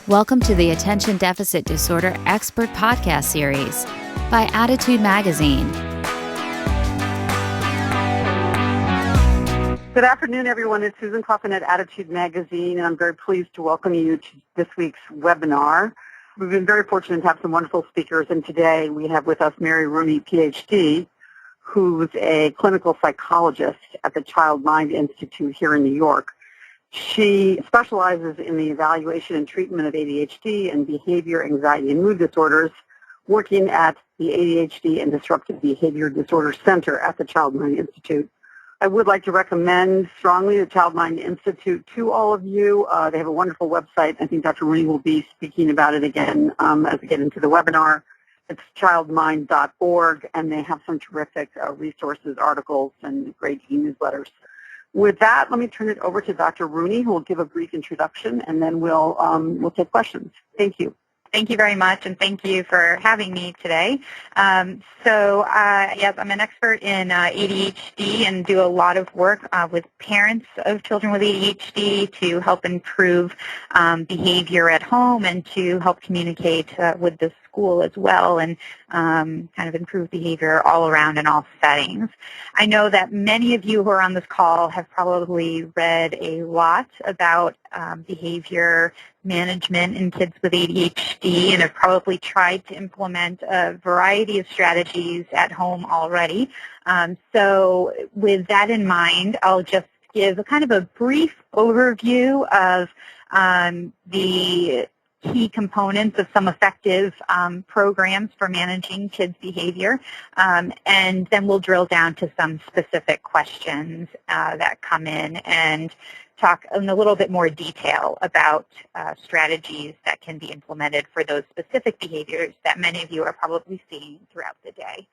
Welcome to the Attention Deficit Disorder Expert Podcast Series by Attitude Magazine. Good afternoon, everyone. It's Susan Coffin at Attitude Magazine, and I'm very pleased to welcome you to this week's webinar. We've been very fortunate to have some wonderful speakers, and today we have with us Mary Rooney, PhD, who's a clinical psychologist at the Child Mind Institute here in New York. She specializes in the evaluation and treatment of ADHD and behavior, anxiety, and mood disorders, working at the ADHD and Disruptive Behavior Disorder Center at the Child Mind Institute. I would like to recommend strongly the Child Mind Institute to all of you. They have a wonderful website. I think Dr. Rooney will be speaking about it again as we get into the webinar. It's childmind.org, and they have some terrific resources, articles, and great e-newsletters. With that, let me turn it over to Dr. Rooney, who will give a brief introduction, and then we'll take questions. Thank you. Thank you very much, and thank you for having me today. Yes, I'm an expert in ADHD and do a lot of work with parents of children with ADHD to help improve behavior at home and to help communicate with the school as well and kind of improve behavior all around in all settings. I know that many of you who are on this call have probably read a lot about behavior management in kids with ADHD and have probably tried to implement a variety of strategies at home already. So with that in mind, I'll just give a kind of a brief overview of the key components of some effective programs for managing kids' behavior, and then we'll drill down to some specific questions that come in and talk in a little bit more detail about strategies that can be implemented for those specific behaviors that many of you are probably seeing throughout the day.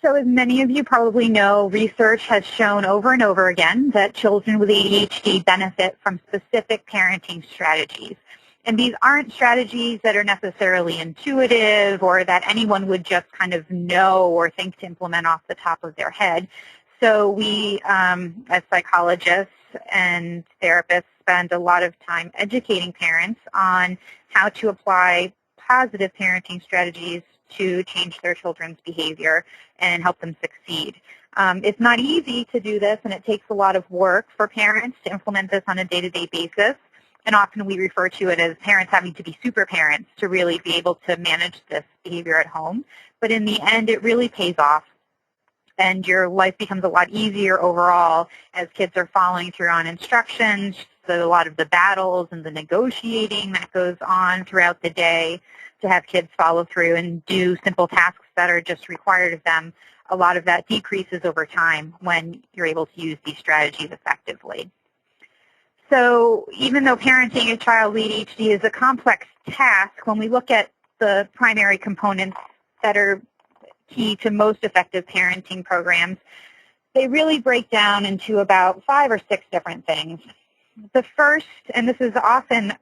So as many of you probably know, research has shown over and over again that children with ADHD benefit from specific parenting strategies. And these aren't strategies that are necessarily intuitive or that anyone would just kind of know or think to implement off the top of their head. So we, as psychologists and therapists, spend a lot of time educating parents on how to apply positive parenting strategies to change their children's behavior and help them succeed. It's not easy to do this, and it takes a lot of work for parents to implement this on a day-to-day basis. And often we refer to it as parents having to be super parents to really be able to manage this behavior at home. But in the end, it really pays off, and your life becomes a lot easier overall as kids are following through on instructions. So a lot of the battles and the negotiating that goes on throughout the day to have kids follow through and do simple tasks that are just required of them, a lot of that decreases over time when you're able to use these strategies effectively. So even though parenting a child with ADHD is a complex task, when we look at the primary components that are key to most effective parenting programs, they really break down into about 5 or 6 different things. The first, and this is often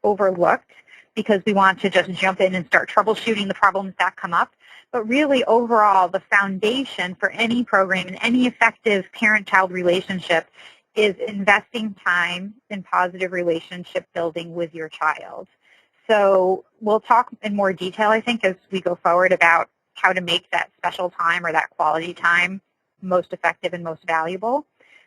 overlooked because we want to just jump in and start troubleshooting the problems that come up, but really overall the foundation for any program and any effective parent-child relationship is investing time in positive relationship building with your child. So we'll talk in more detail, I think, as we go forward about how to make that special time or that quality time most effective and most valuable.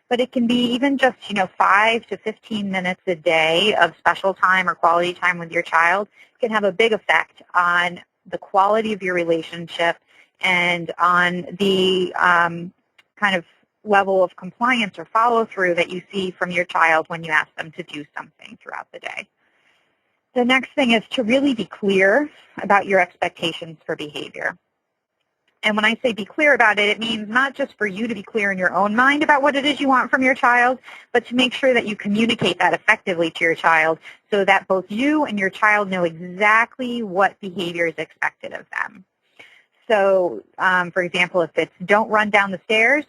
But it can be even just, 5 to 15 minutes a day of special time or quality time with your child can have a big effect on the quality of your relationship and on the kind of level of compliance or follow-through that you see from your child when you ask them to do something throughout the day. The next thing is to really be clear about your expectations for behavior. And when I say be clear about it, it means not just for you to be clear in your own mind about what it is you want from your child, but to make sure that you communicate that effectively to your child so that both you and your child know exactly what behavior is expected of them. So, for example, if it's don't run down the stairs,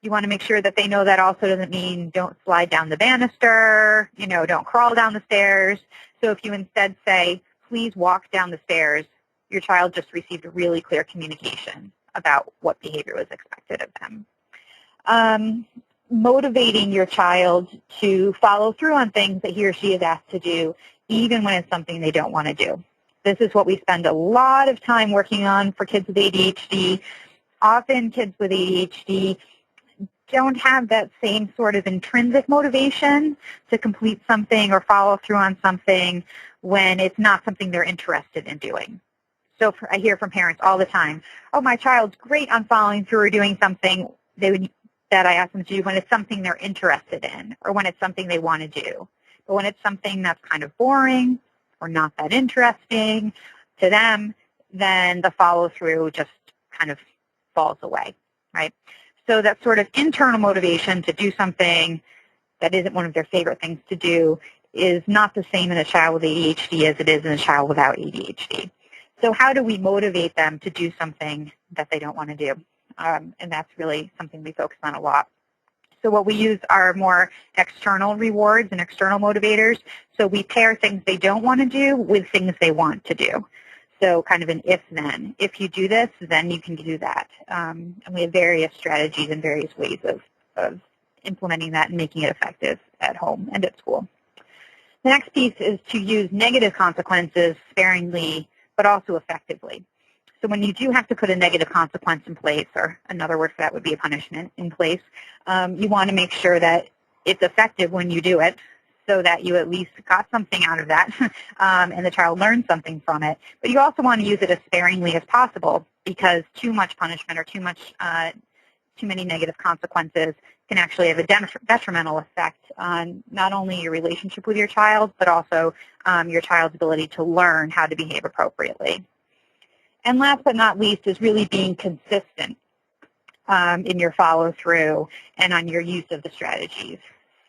you want to make sure that they know that also doesn't mean don't slide down the banister, don't crawl down the stairs. So if you instead say, please walk down the stairs, your child just received a really clear communication about what behavior was expected of them. Motivating your child to follow through on things that he or she is asked to do even when it's something they don't want to do. This is what we spend a lot of time working on for kids with ADHD. Often kids with ADHD don't have that same sort of intrinsic motivation to complete something or follow through on something when it's not something they're interested in doing. So I hear from parents all the time, oh, my child's great on following through or doing something that I ask them to do when it's something they're interested in or when it's something they want to do. But when it's something that's kind of boring or not that interesting to them, then the follow-through just kind of falls away, right? So that sort of internal motivation to do something that isn't one of their favorite things to do is not the same in a child with ADHD as it is in a child without ADHD. So how do we motivate them to do something that they don't want to do? And that's really something we focus on a lot. So what we use are more external rewards and external motivators. So we pair things they don't want to do with things they want to do. So kind of an if-then. If you do this, then you can do that. And we have various strategies and various ways of implementing that and making it effective at home and at school. The next piece is to use negative consequences sparingly, but also effectively. So when you do have to put a negative consequence in place, or another word for that would be a punishment in place, you want to make sure that it's effective when you do it so that you at least got something out of that and the child learned something from it. But you also want to use it as sparingly as possible because too much punishment or too many negative consequences can actually have a detrimental effect on not only your relationship with your child, but also your child's ability to learn how to behave appropriately. And last but not least is really being consistent in your follow-through and on your use of the strategies.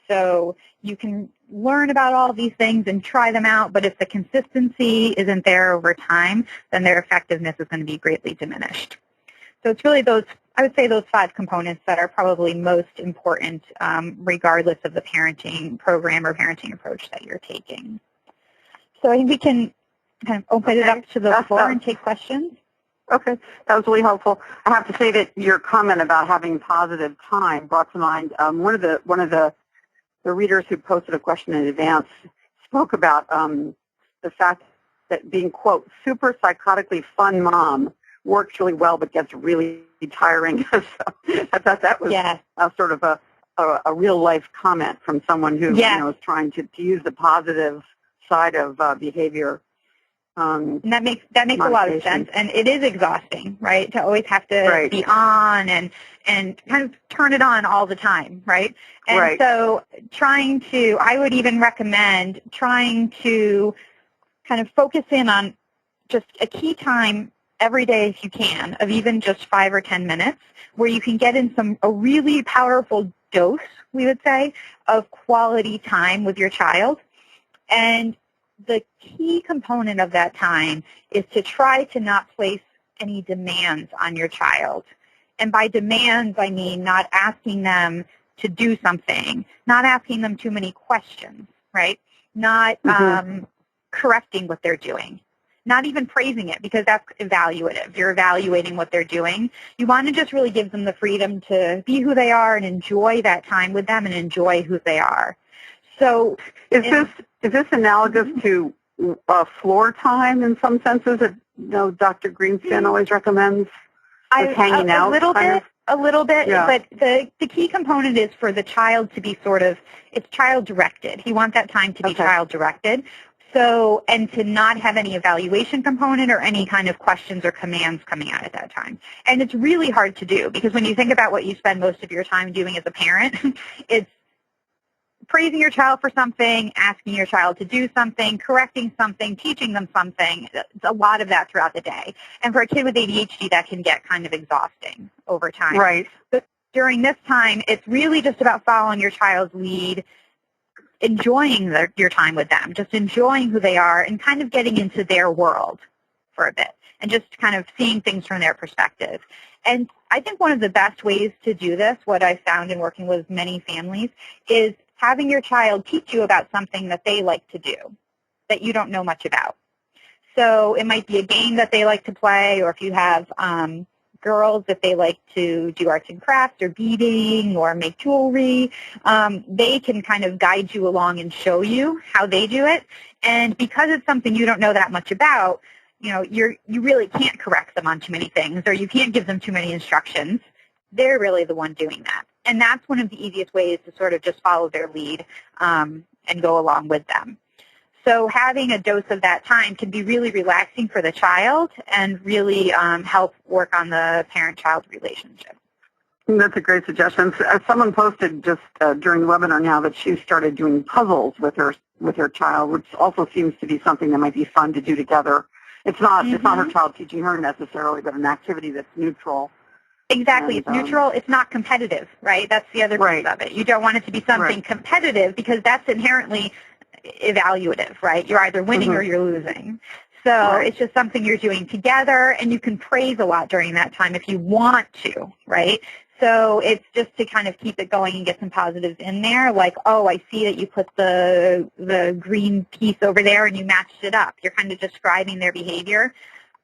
So you can learn about all of these things and try them out, but if the consistency isn't there over time, then their effectiveness is going to be greatly diminished. So it's really those 5 components that are probably most important regardless of the parenting program or parenting approach that you're taking. So I think we can kind of open it up to the floor and take questions. Okay, that was really helpful. I have to say that your comment about having positive time brought to mind one of the readers who posted a question in advance spoke about the fact that being, quote, super psychotically fun mom works really well but gets really tiring. So I thought that was sort of a real-life comment from someone who is trying to use the positive side of behavior. And that makes a lot of sense, and it is exhausting, right, to always have to be on and kind of turn it on all the time, right? And so I would even recommend trying to kind of focus in on just a key time every day if you can, of even just 5 or 10 minutes, where you can get in a really powerful dose, we would say, of quality time with your child. And the key component of that time is to try to not place any demands on your child. And by demands, I mean not asking them to do something, not asking them too many questions, right? Not correcting what they're doing, not even praising it because that's evaluative. You're evaluating what they're doing. You want to just really give them the freedom to be who they are and enjoy that time with them and enjoy who they are. So is this analogous to floor time in some senses that Dr. Greenspan always recommends? Like hanging out? A little bit, but the key component is for the child to be it's child-directed. You want that time to be child-directed. So, and to not have any evaluation component or any kind of questions or commands coming out at that time. And it's really hard to do because when you think about what you spend most of your time doing as a parent, it's praising your child for something, asking your child to do something, correcting something, teaching them something. It's a lot of that throughout the day. And for a kid with ADHD, that can get kind of exhausting over time. Right. But during this time, it's really just about following your child's lead, enjoying your time with them, just enjoying who they are and kind of getting into their world for a bit and just kind of seeing things from their perspective. And I think one of the best ways to do this, what I've found in working with many families, is having your child teach you about something that they like to do that you don't know much about. So it might be a game that they like to play, or if you have girls, if they like to do arts and crafts or beading or make jewelry, they can kind of guide you along and show you how they do it. And because it's something you don't know that much about, you really can't correct them on too many things, or you can't give them too many instructions. They're really the one doing that. And that's one of the easiest ways to sort of just follow their lead and go along with them. So having a dose of that time can be really relaxing for the child and really help work on the parent-child relationship. That's a great suggestion. Someone posted just during the webinar now that she started doing puzzles with her child, which also seems to be something that might be fun to do together. It's not her child teaching her necessarily, but an activity that's neutral. Exactly. It's neutral. It's not competitive, right? That's the other piece of it. You don't want it to be something competitive because that's inherently evaluative, right? You're either winning or you're losing. So it's just something you're doing together, and you can praise a lot during that time if you want to, right? So it's just to kind of keep it going and get some positives in there, like, oh, I see that you put the green piece over there and you matched it up. You're kind of describing their behavior,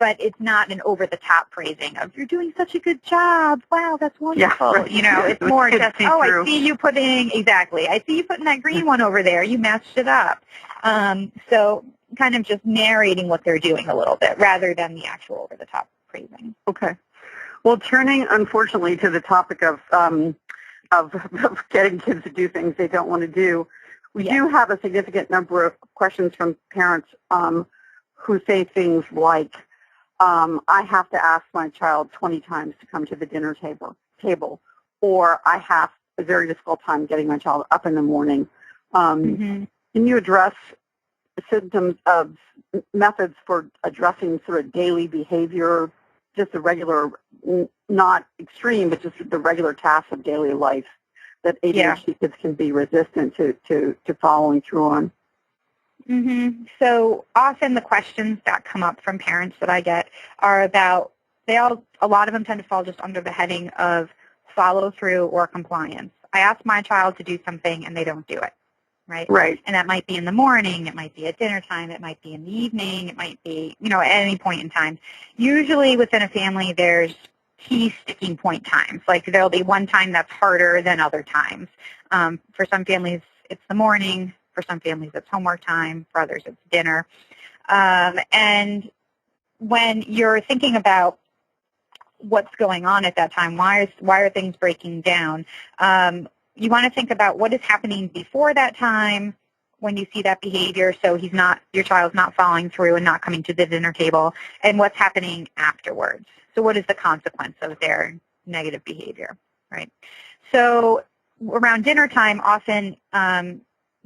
but it's not an over-the-top praising of, you're doing such a good job. Wow, that's wonderful. Yeah, It's more just, oh, I see you putting that green one over there. You matched it up. So kind of just narrating what they're doing a little bit rather than the actual over-the-top praising. Okay. Well, turning, unfortunately, to the topic of getting kids to do things they don't want to do, we do have a significant number of questions from parents who say things like, I have to ask my child 20 times to come to the dinner table, or I have a very difficult time getting my child up in the morning. Can you address symptoms of methods for addressing sort of daily behavior, just the regular, not extreme, but just the regular tasks of daily life that ADHD kids can be resistant to following through on? So often the questions that come up from parents that I get are about, a lot of them tend to fall just under the heading of follow through or compliance. I ask my child to do something and they don't do it, right? Right. And that might be in the morning, it might be at dinner time, it might be in the evening, it might be, at any point in time. Usually within a family there's key sticking point times. Like there'll be one time that's harder than other times. For some families it's the morning. For some families, it's homework time. For others, it's dinner. And when you're thinking about what's going on at that time, why are things breaking down, you want to think about what is happening before that time when you see that behavior, so your child's not following through and not coming to the dinner table, and what's happening afterwards. So what is the consequence of their negative behavior, right? So around dinner time, often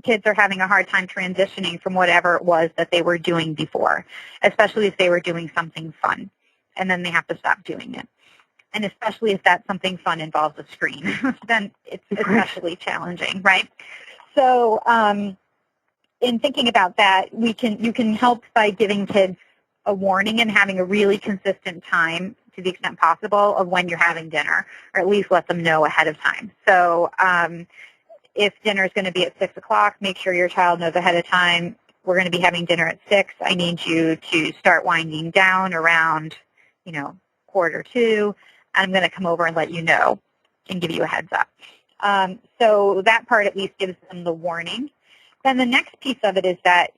kids are having a hard time transitioning from whatever it was that they were doing before, especially if they were doing something fun, and then they have to stop doing it. And especially if that something fun involves a screen, then it's especially challenging, right? So in thinking about that, you can help by giving kids a warning and having a really consistent time to the extent possible of when you're having dinner, or at least let them know ahead of time. So if dinner is going to be at 6 o'clock, make sure your child knows ahead of time, we're going to be having dinner at 6. I need you to start winding down around, 1:45. I'm going to come over and let you know and give you a heads up. So that part at least gives them the warning. Then the next piece of it is that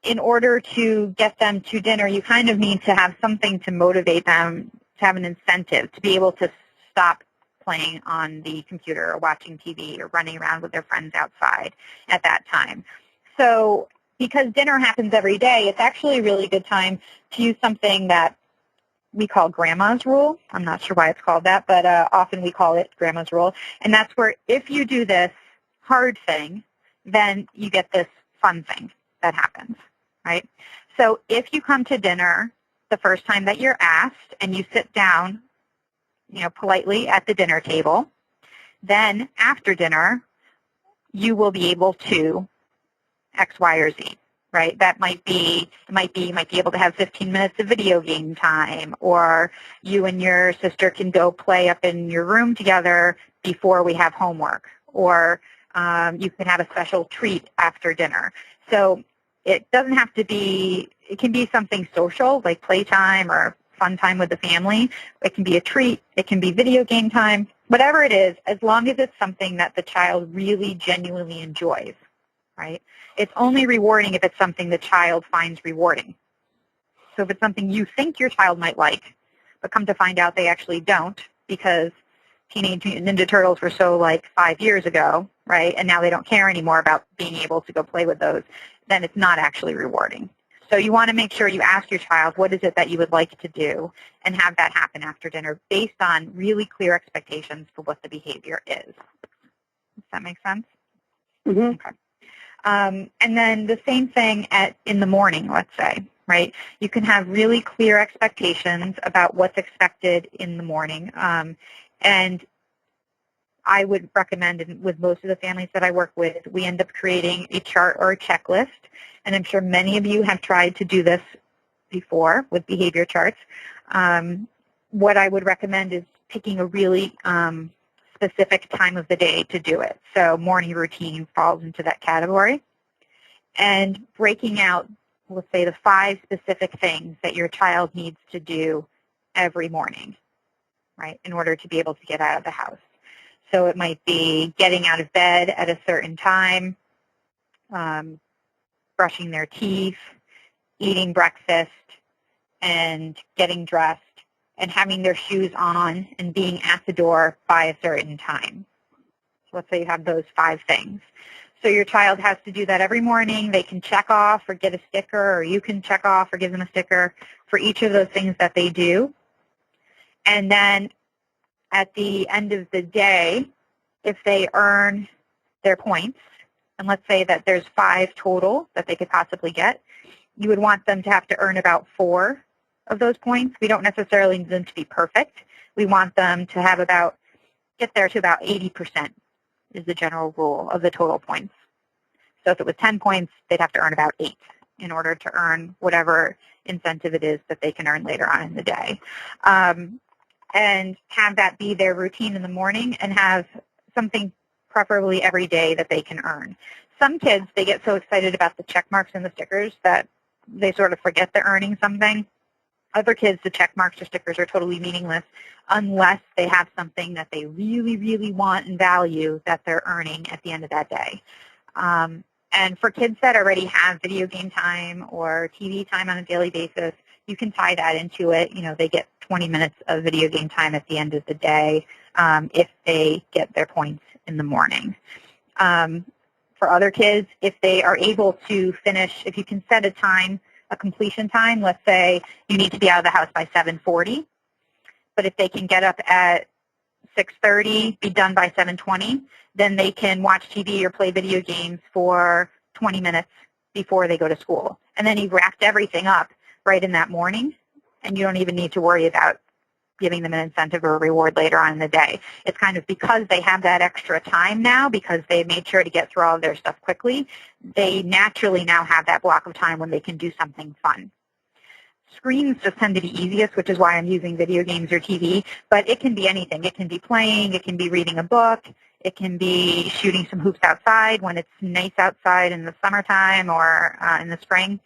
in order to get them to dinner, you kind of need to have something to motivate them, to have an incentive, to be able to stop playing on the computer or watching TV or running around with their friends outside at that time. So because dinner happens every day, it's actually a really good time to use something that we call Grandma's Rule. I'm not sure why it's called that, but often we call it Grandma's Rule. And that's where if you do this hard thing, then you get this fun thing that happens, right? So if you come to dinner the first time that you're asked and you sit down, politely at the dinner table, then after dinner, you will be able to X, Y, or Z, right? That might be able to have 15 minutes of video game time, or you and your sister can go play up in your room together before we have homework, or you can have a special treat after dinner. So it doesn't have to be, it can be something social like playtime or fun time with the family. It can be a treat. It can be video game time. Whatever it is, as long as it's something that the child really genuinely enjoys, right? It's only rewarding if it's something the child finds rewarding. So if it's something you think your child might like, but come to find out they actually don't because Teenage Mutant Ninja Turtles were so like 5 years ago, right, and now they don't care anymore about being able to go play with those, then it's not actually rewarding. So you want to make sure you ask your child, what is it that you would like to do, and have that happen after dinner based on really clear expectations for what the behavior is. Does that make sense? Mm-hmm. Okay. And then the same thing in the morning, let's say, right? You can have really clear expectations about what's expected in the morning. And I would recommend, and with most of the families that I work with, we end up creating a chart or a checklist. And I'm sure many of you have tried to do this before with behavior charts. What I would recommend is picking a really specific time of the day to do it. So morning routine falls into that category. And breaking out, let's say, the 5 specific things that your child needs to do every morning, right, in order to be able to get out of the house. So it might be getting out of bed at a certain time, brushing their teeth, eating breakfast, and getting dressed, and having their shoes on and being at the door by a certain time. So let's say you have those 5 things. So your child has to do that every morning. They can check off or get a sticker, or you can check off or give them a sticker for each of those things that they do. And then at the end of the day, if they earn their points, and let's say that there's 5 total that they could possibly get, you would want them to have to earn about 4 of those points. We don't necessarily need them to be perfect. We want them to have get there to about 80% is the general rule of the total points. So if it was 10 points, they'd have to earn about 8 in order to earn whatever incentive it is that they can earn later on in the day. And have that be their routine in the morning, and have something preferably every day that they can earn. Some kids, they get so excited about the check marks and the stickers that they sort of forget they're earning something. Other kids, the check marks or stickers are totally meaningless unless they have something that they really, really want and value that they're earning at the end of that day. And for kids that already have video game time or TV time on a daily basis, you can tie that into it. You know, they get 20 minutes of video game time at the end of the day if they get their points in the morning. For other kids, if they are able to finish, if you can set a time, a completion time, let's say you need to be out of the house by 7:40, but if they can get up at 6:30, be done by 7:20, then they can watch TV or play video games for 20 minutes before they go to school. And then you've wrapped everything up right in that morning, and you don't even need to worry about giving them an incentive or a reward later on in the day. It's kind of because they have that extra time now, because they made sure to get through all of their stuff quickly, they naturally now have that block of time when they can do something fun. Screens just tend to be easiest, which is why I'm using video games or TV, but it can be anything. It can be playing, it can be reading a book, it can be shooting some hoops outside when it's nice outside in the summertime or in the spring.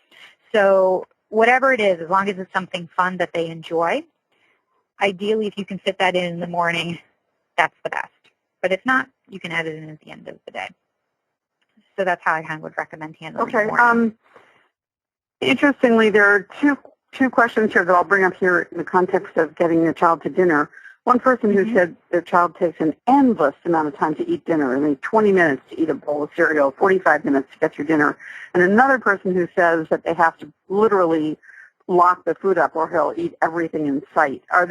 So whatever it is, as long as it's something fun that they enjoy, ideally if you can fit that in the morning, that's the best. But if not, you can add it in at the end of the day. So that's how I kind of would recommend handling it. Okay. Interestingly, there are two questions here that I'll bring up here in the context of getting your child to dinner. One person who said their child takes an endless amount of time to eat dinner. I mean, 20 minutes to eat a bowl of cereal, 45 minutes to get your dinner. And another person who says that they have to literally lock the food up or he'll eat everything in sight. Are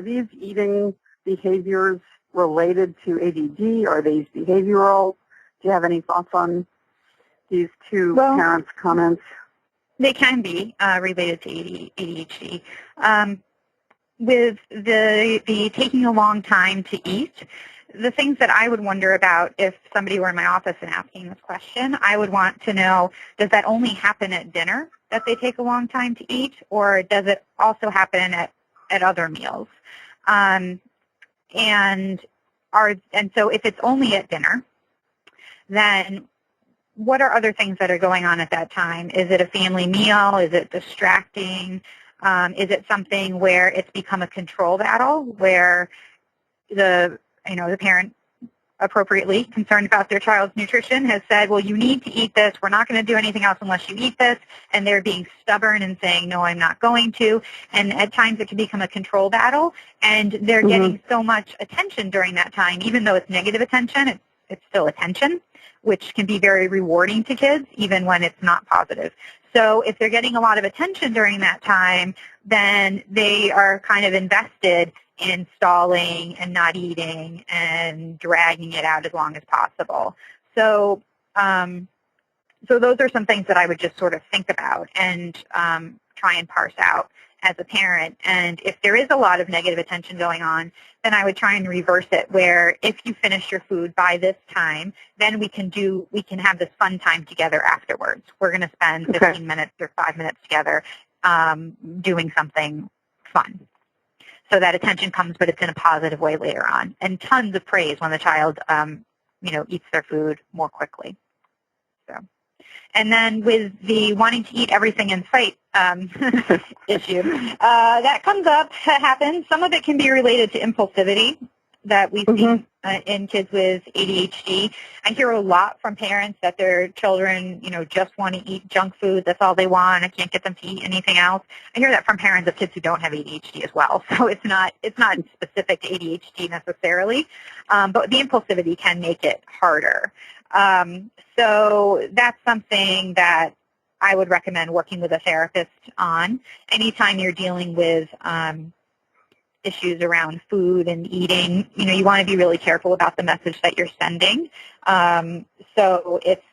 these eating behaviors related to ADD? Are these behavioral? Do you have any thoughts on these two parents' comments? They can be related to ADHD. With the taking a long time to eat, the things that I would wonder about if somebody were in my office and asking this question, I would want to know, does that only happen at dinner, that they take a long time to eat, or does it also happen at other meals? And so if it's only at dinner, then what are other things that are going on at that time? Is it a family meal? Is it distracting? Is it something where it's become a control battle, where the parent, appropriately concerned about their child's nutrition, has said, well, you need to eat this. We're not going to do anything else unless you eat this. And they're being stubborn and saying, no, I'm not going to. And at times it can become a control battle. And they're getting so much attention during that time, even though it's negative attention, it's still attention, which can be very rewarding to kids, even when it's not positive. So if they're getting a lot of attention during that time, then they are kind of invested in stalling and not eating and dragging it out as long as possible. So so those are some things that I would just sort of think about and try and parse out as a parent. And if there is a lot of negative attention going on, then I would try and reverse it, where if you finish your food by this time, then we can have this fun time together afterwards. We're going to spend 15 minutes or 5 minutes together doing something fun. So that attention comes, but it's in a positive way later on. And tons of praise when the child, eats their food more quickly. So, and then with the wanting to eat everything in sight issue, that comes up, happens. Some of it can be related to impulsivity that we see in kids with ADHD. I hear a lot from parents that their children, just want to eat junk food. That's all they want. I can't get them to eat anything else. I hear that from parents of kids who don't have ADHD as well. So it's not specific to ADHD necessarily, but the impulsivity can make it harder. So that's something that I would recommend working with a therapist on. Anytime you're dealing with issues around food and eating, you want to be really careful about the message that you're sending. So it's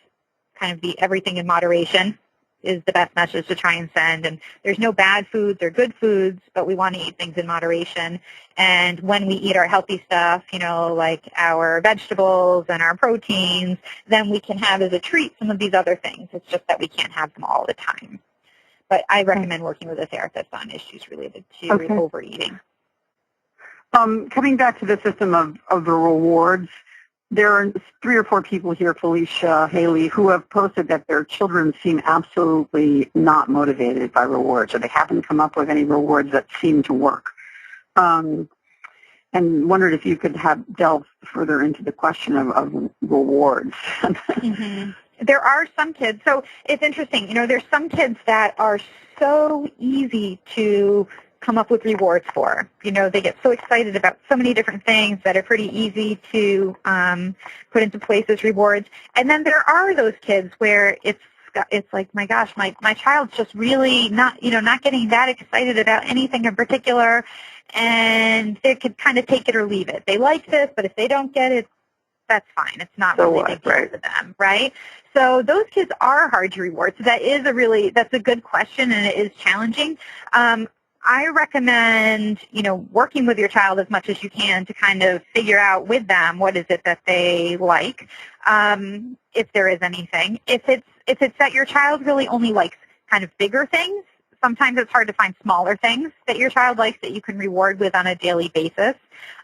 kind of the everything in moderation is the best message to try and send. And there's no bad foods or good foods, but we want to eat things in moderation. And when we eat our healthy stuff, like our vegetables and our proteins, then we can have as a treat some of these other things. It's just that we can't have them all the time. But I recommend working with a therapist on issues related to overeating. Coming back to the system of the rewards, there are 3 or 4 people here, Felicia, Haley, who have posted that their children seem absolutely not motivated by rewards, or they haven't come up with any rewards that seem to work. And wondered if you could delve further into the question of rewards. There are some kids, so it's interesting, there's some kids that are so easy to come up with rewards for. They get so excited about so many different things that are pretty easy to put into place as rewards. And then there are those kids where it's like, my gosh, my child's just really not getting that excited about anything in particular, and they could kind of take it or leave it. They like this, but if they don't get it, that's fine. It's not really a big deal to them, right? So those kids are hard to reward. So that's a good question, and it is challenging. I recommend, working with your child as much as you can to kind of figure out with them what is it that they like, if there is anything. If it's that your child really only likes kind of bigger things, sometimes it's hard to find smaller things that your child likes that you can reward with on a daily basis.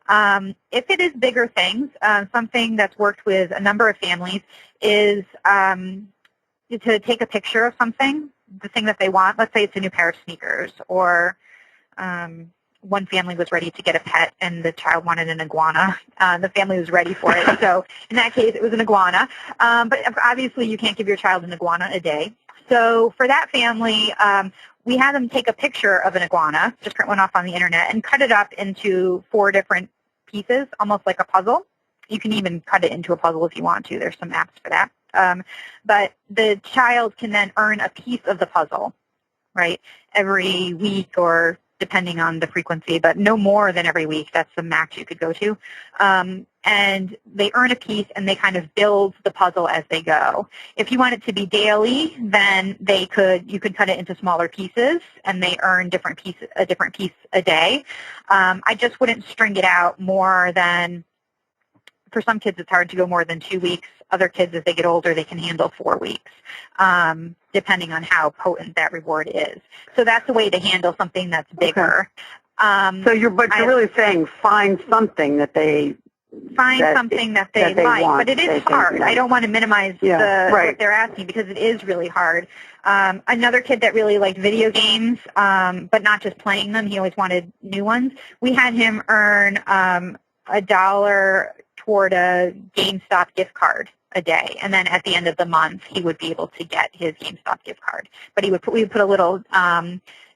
If it is bigger things, something that's worked with a number of families is to take a picture of something, the thing that they want. Let's say it's a new pair of sneakers, or one family was ready to get a pet and the child wanted an iguana. The family was ready for it. So in that case, it was an iguana. But obviously you can't give your child an iguana a day. So for that family, we had them take a picture of an iguana, just print one off on the internet, and cut it up into 4 different pieces, almost like a puzzle. You can even cut it into a puzzle if you want to. There's some apps for that. But the child can then earn a piece of the puzzle, right, every week, or depending on the frequency, but no more than every week. That's the max you could go to. And they earn a piece, and they kind of build the puzzle as they go. If you want it to be daily, then you could cut it into smaller pieces, and they earn a different piece a day. I just wouldn't string it out more than, for some kids it's hard to go more than 2 weeks. Other kids, as they get older, they can handle 4 weeks, depending on how potent that reward is. So that's a way to handle something that's bigger. So you're really saying find something that they find something that they like, want, but it is hard. I don't want to minimize what they're asking because it is really hard. Another kid that really liked video games, but not just playing them, he always wanted new ones. We had him earn $1 toward a GameStop gift card a day, and then at the end of the month, he would be able to get his GameStop gift card. But we would put a little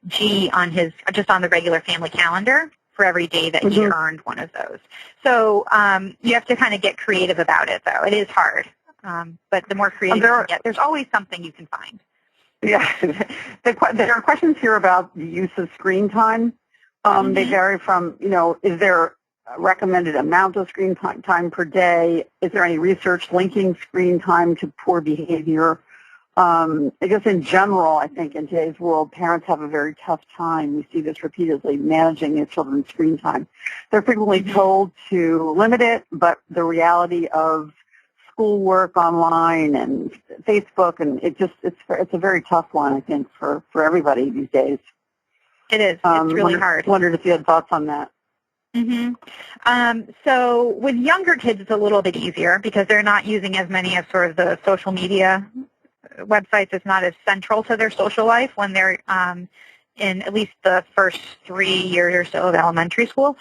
G on just on the regular family calendar for every day that he earned one of those. So you have to kind of get creative about it, though. It is hard, but the more creative you can get, there's always something you can find. Yeah, there are questions here about the use of screen time. They vary from, is there a recommended amount of screen time per day? Is there any research linking screen time to poor behavior? I guess in general, I think in today's world, parents have a very tough time. We see this repeatedly, managing their children's screen time. They're frequently told to limit it, but the reality of schoolwork online and Facebook, and it's a very tough one, I think, for everybody these days. It is. It's really hard. Wondered if you had thoughts on that. So with younger kids, it's a little bit easier because they're not using as many of sort of the social media websites. It's not as central to their social life when they're in at least the first 3 years or so of elementary school.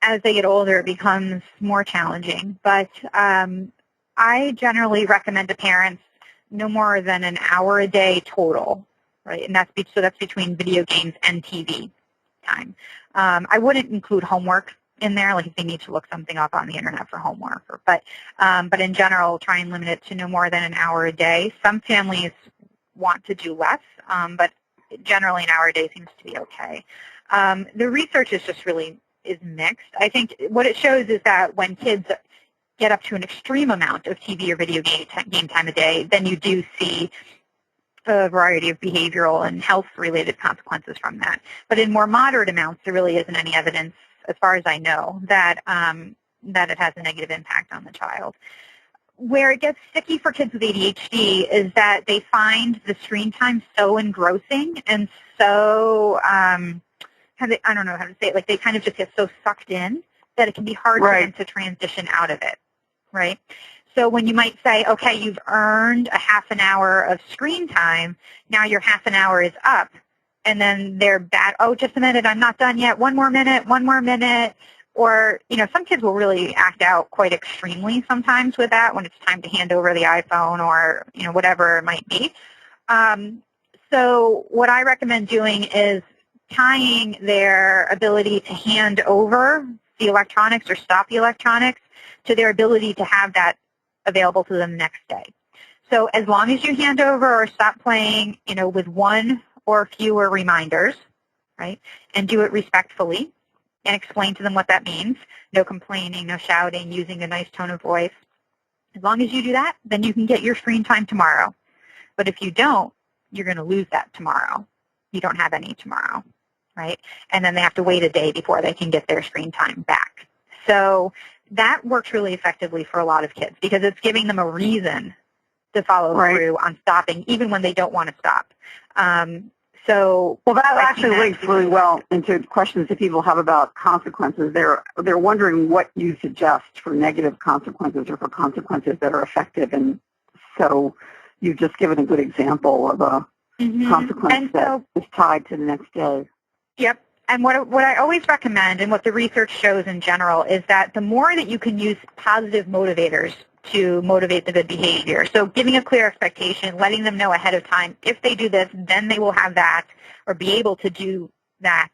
As they get older, it becomes more challenging. But I generally recommend to parents no more than an hour a day total, right? And that's between video games and TV time. I wouldn't include homework in there, like if they need to look something up on the internet for homework. But in general, try and limit it to no more than an hour a day. Some families want to do less, but generally an hour a day seems to be okay. The research is just really mixed. I think what it shows is that when kids get up to an extreme amount of TV or video game time a day, then you do see a variety of behavioral and health-related consequences from that. But in more moderate amounts, there really isn't any evidence, as far as I know, that it has a negative impact on the child. Where it gets sticky for kids with ADHD is that they find the screen time so engrossing and so, I don't know how to say it, like they kind of just get so sucked in that it can be hard for them to transition out of it, right? So when you might say, okay, you've earned a half an hour of screen time, now your half an hour is up, and then they're back, oh, just a minute, I'm not done yet, one more minute, or, some kids will really act out quite extremely sometimes with that when it's time to hand over the iPhone or, whatever it might be. So what I recommend doing is tying their ability to hand over the electronics or stop the electronics to their ability to have that available to them next day. So as long as you hand over or stop playing, with one or fewer reminders, right, and do it respectfully and explain to them what that means, no complaining, no shouting, using a nice tone of voice. As long as you do that, then you can get your screen time tomorrow. But if you don't, you're going to lose that tomorrow. You don't have any tomorrow, right? And then they have to wait a day before they can get their screen time back. So that works really effectively for a lot of kids because it's giving them a reason to follow through on stopping, even when they don't want to stop. Well, that actually links really well into questions that people have about consequences. They're wondering what you suggest for negative consequences or for consequences that are effective. And so you've just given a good example of a consequence that is tied to the next day. Yep. And what I always recommend and what the research shows in general is that the more that you can use positive motivators to motivate the good behavior. So giving a clear expectation, letting them know ahead of time, if they do this, then they will have that or be able to do that,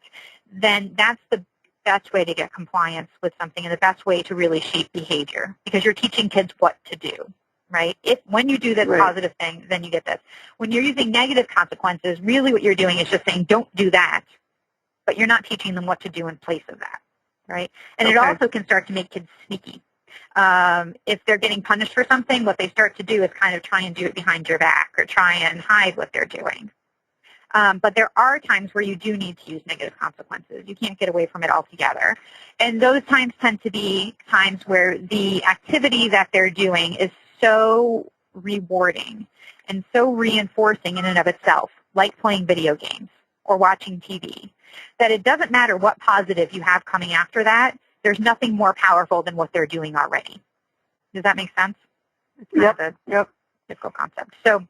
then that's the best way to get compliance with something and the best way to really shape behavior because you're teaching kids what to do, right? When you do this positive thing, then you get this. When you're using negative consequences, really what you're doing is just saying don't do that, but you're not teaching them what to do in place of that, right? And it also can start to make kids sneaky. If they're getting punished for something, what they start to do is kind of try and do it behind your back or try and hide what they're doing. But there are times where you do need to use negative consequences. You can't get away from it altogether. And those times tend to be times where the activity that they're doing is so rewarding and so reinforcing in and of itself, like playing video games or watching TV, that it doesn't matter what positive you have coming after that. there's nothing more powerful than what they're doing already. Does that make sense? It's kind of a difficult concept. So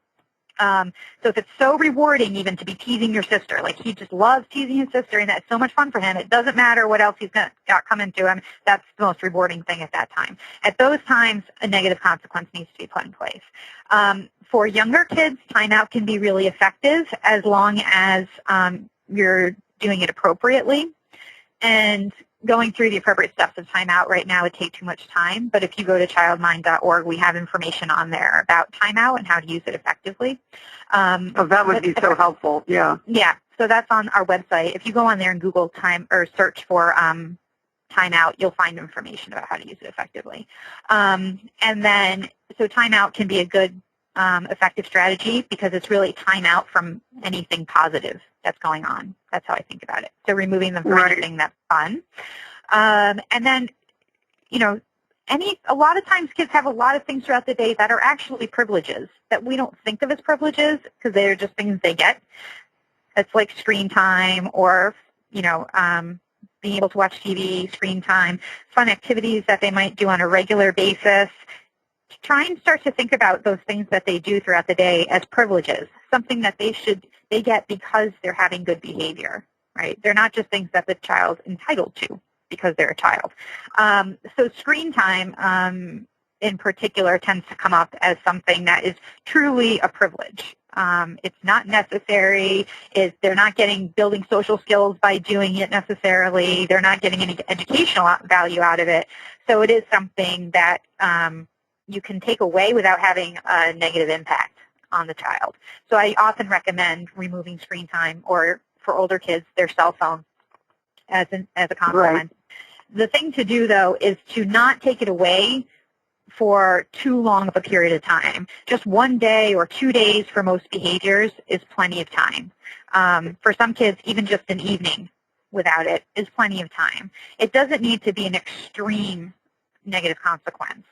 if it's so rewarding even to be teasing your sister, like he just loves teasing his sister and that's so much fun for him, it doesn't matter what else he's got coming to him, that's the most rewarding thing at that time. At those times, a negative consequence needs to be put in place. For younger kids, timeout can be really effective as long as you're doing it appropriately. And going through the appropriate steps of timeout right now would take too much time, but if you go to childmind.org, we have information on there about timeout and how to use it effectively. That would be so helpful, yeah. Yeah, so that's on our website. If you go on there and Google time or search for timeout, you'll find information about how to use it effectively. And then, so timeout can be a good effective strategy because it's really timeout from anything positive that's going on. That's how I think about it. So removing them from anything that's fun. And then, you know, a lot of times kids have a lot of things throughout the day that are actually privileges that we don't think of as privileges because they're just things they get. It's like screen time or, you know, being able to watch TV, screen time, fun activities that they might do on a regular basis. Try and start to think about those things that they do throughout the day as privileges, something that they get because they're having good behavior, right? They're not just things that the child's entitled to because they're a child. So screen time in particular tends to come up as something that is truly a privilege. It's not necessary. They're not building social skills by doing it necessarily. They're not getting any educational value out of it. So it is something that you can take away without having a negative impact on the child. So I often recommend removing screen time or, for older kids, their cell phone as a consequence. Right. The thing to do, though, is to not take it away for too long of a period of time. Just 1 day or 2 days for most behaviors is plenty of time. For some kids, even just an evening without it is plenty of time. It doesn't need to be an extreme negative consequence.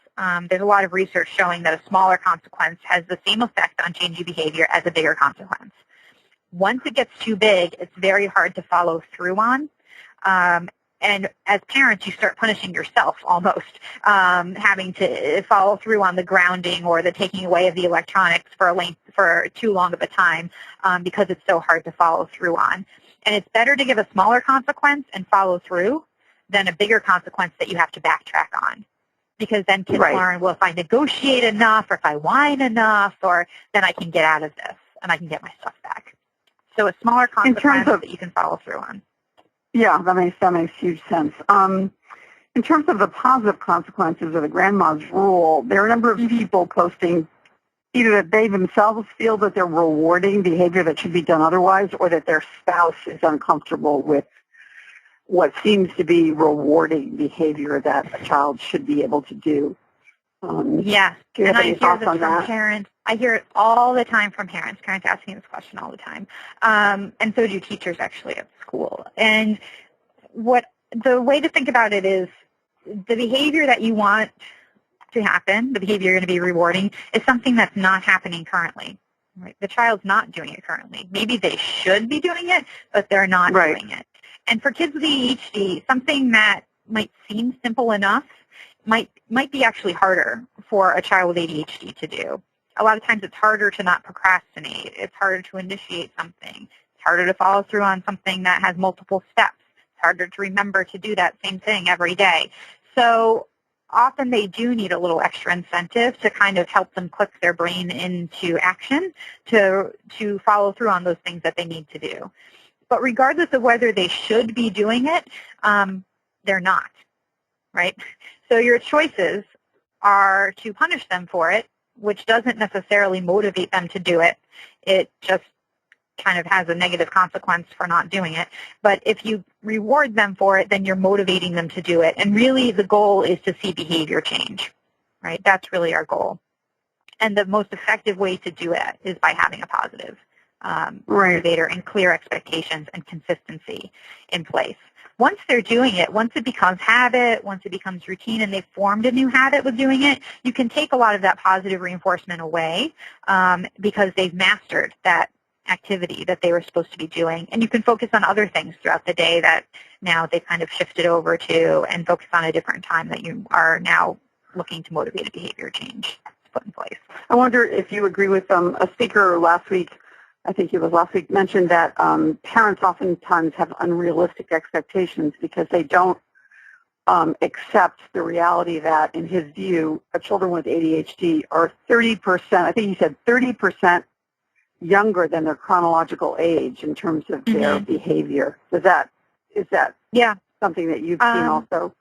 There's a lot of research showing that a smaller consequence has the same effect on changing behavior as a bigger consequence. Once it gets too big, it's very hard to follow through on. And as parents, you start punishing yourself almost, having to follow through on the grounding or the taking away of the electronics for too long of a time because it's so hard to follow through on. And it's better to give a smaller consequence and follow through than a bigger consequence that you have to backtrack on. Because then kids learn, well, if I negotiate enough or if I whine enough, or then I can get out of this and I can get my stuff back. So a smaller consequence that you can follow through on. Yeah, that makes huge sense. In terms of the positive consequences of the grandma's rule, there are a number of people posting either that they themselves feel that they're rewarding behavior that should be done otherwise, or that their spouse is uncomfortable with what seems to be rewarding behavior that a child should be able to do. Yes, and I hear this from parents. I hear it all the time from parents. Parents asking this question all the time, and so do teachers actually at school. And the way to think about it is the behavior that you want to happen, the behavior you're going to be rewarding, is something that's not happening currently. Right? The child's not doing it currently. Maybe they should be doing it, but they're not doing it. And for kids with ADHD, something that might seem simple enough might be actually harder for a child with ADHD to do. A lot of times it's harder to not procrastinate. It's harder to initiate something. It's harder to follow through on something that has multiple steps. It's harder to remember to do that same thing every day. So often they do need a little extra incentive to kind of help them click their brain into action to follow through on those things that they need to do. But regardless of whether they should be doing it, they're not, right? So your choices are to punish them for it, which doesn't necessarily motivate them to do it. It just kind of has a negative consequence for not doing it. But if you reward them for it, then you're motivating them to do it. And really the goal is to see behavior change, right? That's really our goal. And the most effective way to do it is by having a positive motivator and clear expectations and consistency in place. Once they're doing it, once it becomes habit, once it becomes routine and they've formed a new habit with doing it, you can take a lot of that positive reinforcement away because they've mastered that activity that they were supposed to be doing. And you can focus on other things throughout the day that now they've kind of shifted over to and focus on a different time that you are now looking to motivate a behavior change to put in place. I wonder if you agree with a speaker last week, I think it was last week, mentioned that parents oftentimes have unrealistic expectations because they don't accept the reality that, in his view, children with ADHD are 30%, I think he said 30% younger than their chronological age in terms of their behavior. Is that something that you've seen also?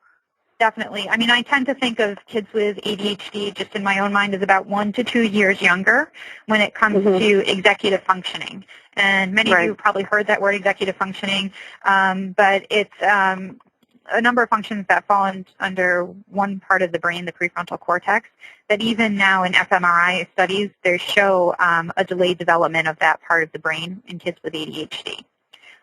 Definitely. I mean, I tend to think of kids with ADHD just in my own mind as about 1 to 2 years younger when it comes to executive functioning. And many of you have probably heard that word, executive functioning, but it's a number of functions that fall under one part of the brain, the prefrontal cortex, that even now in fMRI studies, they show a delayed development of that part of the brain in kids with ADHD.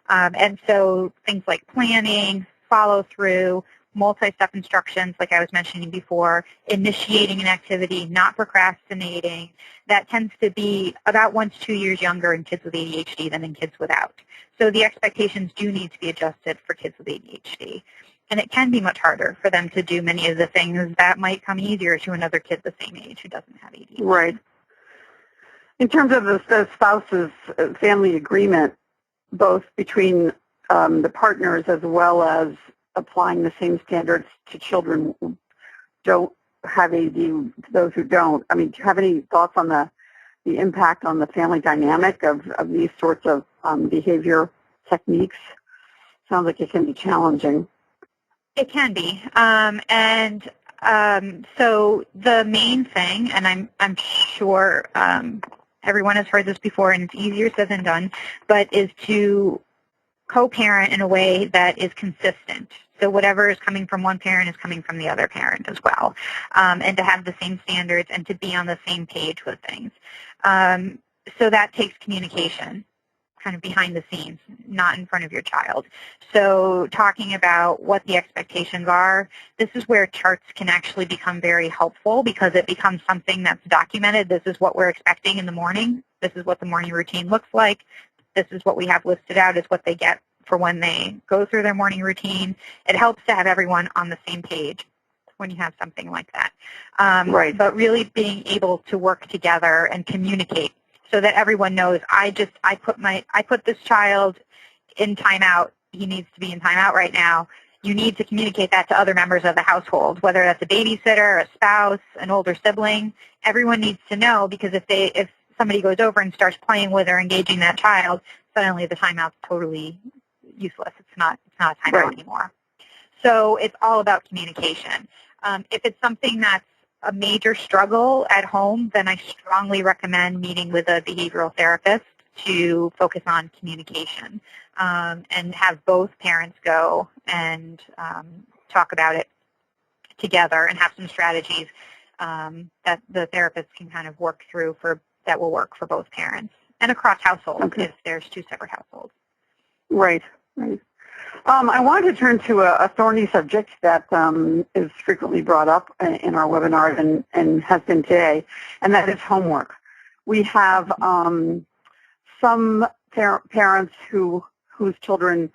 And so things like planning, follow-through, multi-step instructions, like I was mentioning before, initiating an activity, not procrastinating, that tends to be about 1 to 2 years younger in kids with ADHD than in kids without. So the expectations do need to be adjusted for kids with ADHD. And it can be much harder for them to do many of the things that might come easier to another kid the same age who doesn't have ADHD. Right. In terms of the spouse's family agreement, both between the partners as well as applying the same standards to children who don't have AD to those who don't. I mean, do you have any thoughts on the impact on the family dynamic of these sorts of behavior techniques? Sounds like it can be challenging. It can be. So the main thing, and I'm sure everyone has heard this before and it's easier said than done, but is to co-parent in a way that is consistent. So whatever is coming from one parent is coming from the other parent as well, and to have the same standards and to be on the same page with things. So that takes communication, kind of behind the scenes, not in front of your child. So talking about what the expectations are, this is where charts can actually become very helpful because it becomes something that's documented. This is what we're expecting in the morning. This is what the morning routine looks like. This is what we have listed out as what they get for when they go through their morning routine. It helps to have everyone on the same page when you have something like that. But really being able to work together and communicate so that everyone knows I put this child in timeout. He needs to be in timeout right now. You need to communicate that to other members of the household, whether that's a babysitter, a spouse, an older sibling. Everyone needs to know because if somebody goes over and starts playing with or engaging that child, suddenly the timeout's totally useless. It's not a timeout anymore. So it's all about communication. If it's something that's a major struggle at home, then I strongly recommend meeting with a behavioral therapist to focus on communication and have both parents go and talk about it together and have some strategies that the therapist can kind of work through that will work for both parents and across households if there's 2 separate households. Right. I wanted to turn to a thorny subject that is frequently brought up in our webinars and has been today, and that is homework. We have some parents whose children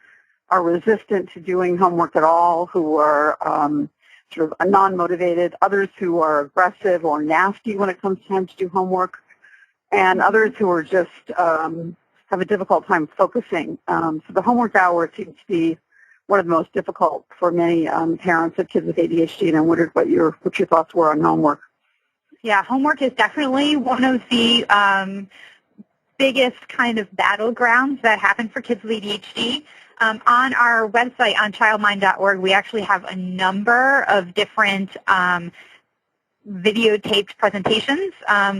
are resistant to doing homework at all, who are sort of non-motivated, others who are aggressive or nasty when it comes time to do homework, and others who are just have a difficult time focusing. So the homework hour seems to be one of the most difficult for many parents of kids with ADHD, and I wondered what your thoughts were on homework. Yeah, homework is definitely one of the biggest kind of battlegrounds that happen for kids with ADHD. On our website on childmind.org, we actually have a number of different videotaped presentations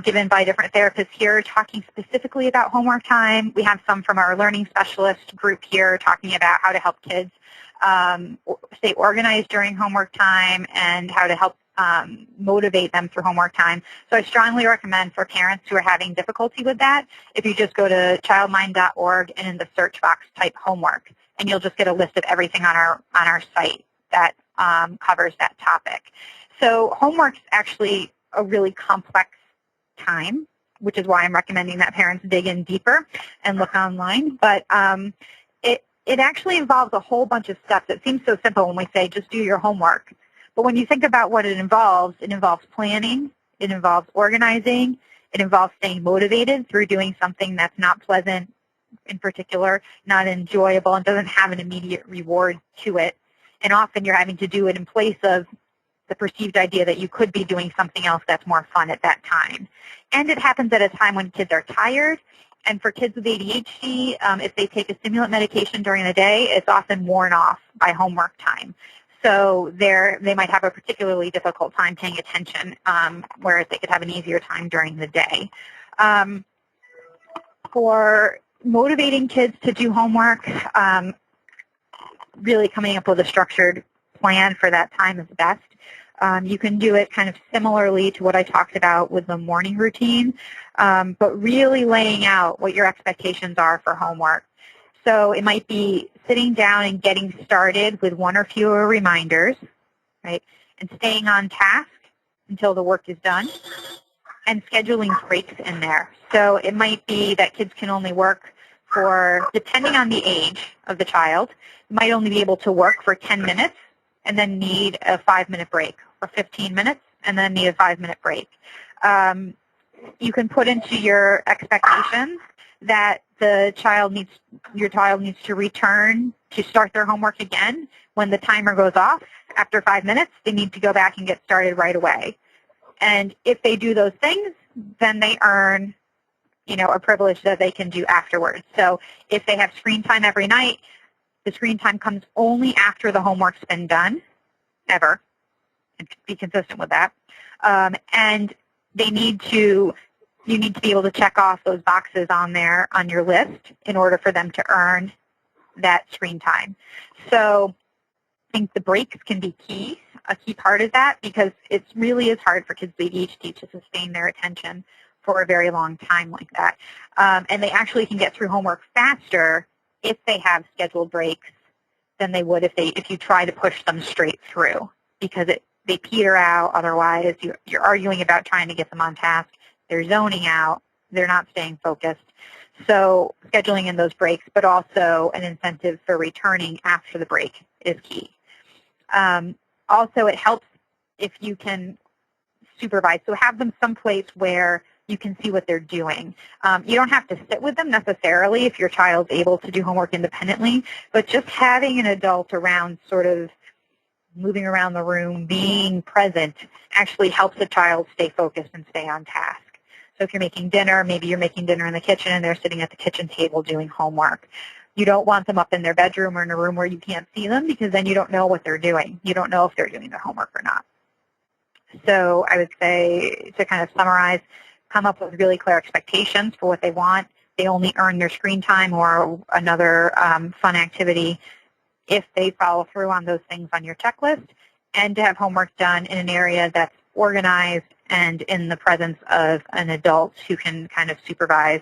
given by different therapists here talking specifically about homework time. We have some from our learning specialist group here talking about how to help kids stay organized during homework time and how to help motivate them through homework time. So I strongly recommend for parents who are having difficulty with that, if you just go to childmind.org and in the search box type homework, and you'll just get a list of everything on our site that covers that topic. So homework's actually a really complex time which is why I'm recommending that parents dig in deeper and look online. But it actually involves a whole bunch of steps. It seems so simple when we say just do your homework. But when you think about what it involves planning, it involves organizing, it involves staying motivated through doing something that's not pleasant in particular, not enjoyable, and doesn't have an immediate reward to it. And often you're having to do it in place of the perceived idea that you could be doing something else that's more fun at that time. And it happens at a time when kids are tired. And for kids with ADHD, if they take a stimulant medication during the day, it's often worn off by homework time. So they might have a particularly difficult time paying attention, whereas they could have an easier time during the day. For motivating kids to do homework, really coming up with a structured plan for that time is best. You can do it kind of similarly to what I talked about with the morning routine, but really laying out what your expectations are for homework. So it might be sitting down and getting started with one or fewer reminders, right, and staying on task until the work is done, and scheduling breaks in there. So it might be that kids can only work for, depending on the age of the child, might only be able to work for 10 minutes and then need a 5-minute break, or 15 minutes and then need a 5-minute break. You can put into your expectations that your child needs to return to start their homework again when the timer goes off. After 5 minutes, they need to go back and get started right away. And if they do those things, then they earn, a privilege that they can do afterwards. So if they have screen time every night, the screen time comes only after the homework's been done, ever, and be consistent with that. And you need to be able to check off those boxes on your list in order for them to earn that screen time. So I think the breaks can be a key part of that, because it really is hard for kids with ADHD to sustain their attention for a very long time like that. And they actually can get through homework faster if they have scheduled breaks than they would if you try to push them straight through, because they peter out. Otherwise, you're arguing about trying to get them on task. They're zoning out. They're not staying focused. So scheduling in those breaks, but also an incentive for returning after the break is key. Also, it helps if you can supervise. So have them someplace where you can see what they're doing. You don't have to sit with them necessarily if your child's able to do homework independently, but just having an adult around, sort of moving around the room, being present, actually helps the child stay focused and stay on task. So if you're making dinner, maybe you're making dinner in the kitchen and they're sitting at the kitchen table doing homework. You don't want them up in their bedroom or in a room where you can't see them, because then you don't know what they're doing. You don't know if they're doing their homework or not. So I would say, to kind of summarize, come up with really clear expectations for what they want. They only earn their screen time or another fun activity if they follow through on those things on your checklist, and to have homework done in an area that's organized and in the presence of an adult who can kind of supervise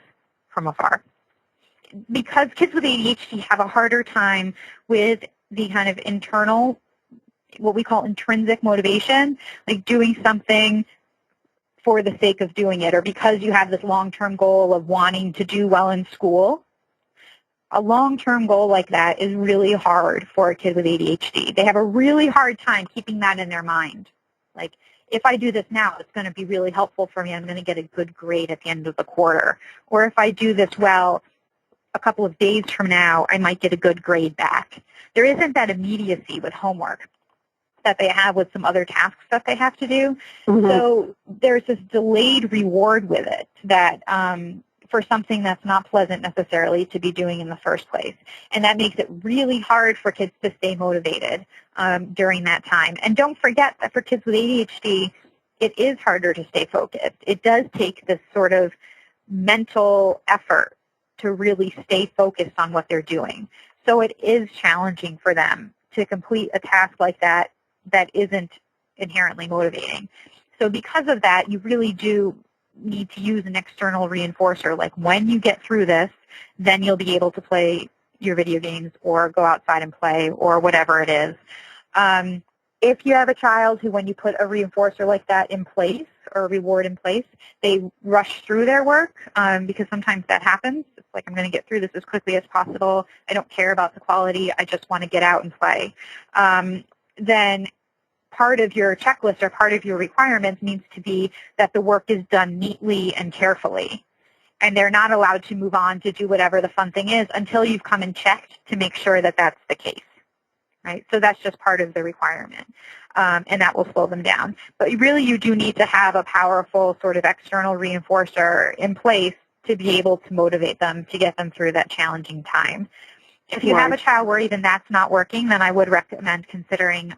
from afar. Because kids with ADHD have a harder time with the kind of internal, what we call intrinsic motivation, like doing something for the sake of doing it, or because you have this long-term goal of wanting to do well in school. A long-term goal like that is really hard for a kid with ADHD. They have a really hard time keeping that in their mind. Like, if I do this now, it's going to be really helpful for me. I'm going to get a good grade at the end of the quarter. Or if I do this well, a couple of days from now, I might get a good grade back. There isn't that immediacy with homework that they have with some other tasks that they have to do. Mm-hmm. So there's this delayed reward with it that for something that's not pleasant necessarily to be doing in the first place. And that makes it really hard for kids to stay motivated during that time. And don't forget that for kids with ADHD, it is harder to stay focused. It does take this sort of mental effort to really stay focused on what they're doing. So it is challenging for them to complete a task like that that isn't inherently motivating. So because of that, you really do need to use an external reinforcer. Like, when you get through this, then you'll be able to play your video games or go outside and play or whatever it is. If you have a child who, when you put a reinforcer like that in place, or reward in place, they rush through their work because sometimes that happens. It's like, I'm going to get through this as quickly as possible. I don't care about the quality. I just want to get out and play. Then part of your checklist or part of your requirements needs to be that the work is done neatly and carefully. And they're not allowed to move on to do whatever the fun thing is until you've come and checked to make sure that that's the case. Right? So that's just part of the requirement, and that will slow them down. But really, you do need to have a powerful sort of external reinforcer in place to be able to motivate them to get them through that challenging time. If you have a child where even that's not working, then I would recommend considering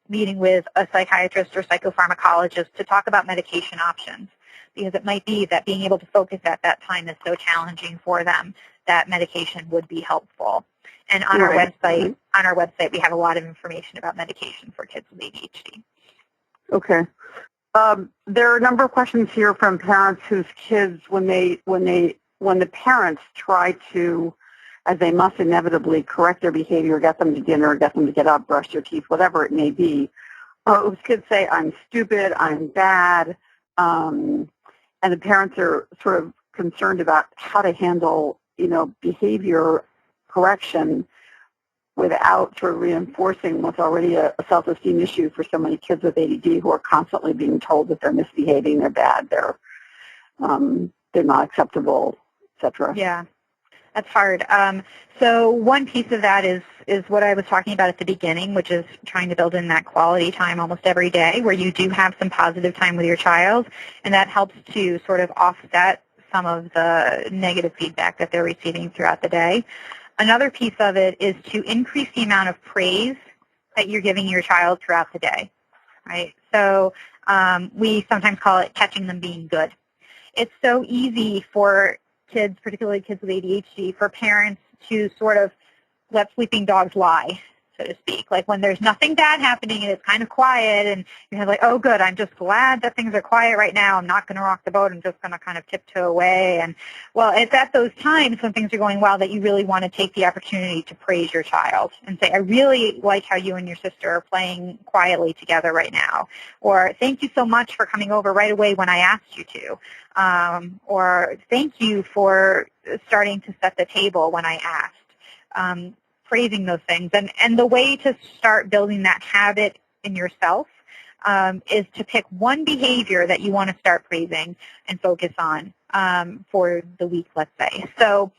meeting with a psychiatrist or psychopharmacologist to talk about medication options, because it might be that being able to focus at that time is so challenging for them that medication would be helpful. And on our website, we have a lot of information about medication for kids with ADHD. Okay. There are a number of questions here from parents whose kids, when the parents try to, as they must inevitably, correct their behavior, get them to dinner, get them to get up, brush their teeth, whatever it may be, whose kids say, "I'm stupid, I'm bad," and the parents are sort of concerned about how to handle, behavior correction without sort of reinforcing what's already a self-esteem issue for so many kids with ADD who are constantly being told that they're misbehaving, they're bad, they're not acceptable, etc. Yeah, that's hard. So one piece of that is what I was talking about at the beginning, which is trying to build in that quality time almost every day where you do have some positive time with your child, and that helps to sort of offset some of the negative feedback that they're receiving throughout the day. Another piece of it is to increase the amount of praise that you're giving your child throughout the day, right? So we sometimes call it catching them being good. It's so easy for kids, particularly kids with ADHD, for parents to sort of let sleeping dogs lie, so to speak. Like when there's nothing bad happening and it's kind of quiet and you're like, oh, good, I'm just glad that things are quiet right now. I'm not going to rock the boat. I'm just going to kind of tiptoe away. And, well, it's at those times when things are going well that you really want to take the opportunity to praise your child and say, I really like how you and your sister are playing quietly together right now. Or thank you so much for coming over right away when I asked you to. Or thank you for starting to set the table when I asked. Praising those things. And the way to start building that habit in yourself is to pick one behavior that you want to start praising and focus on for the week, let's say. So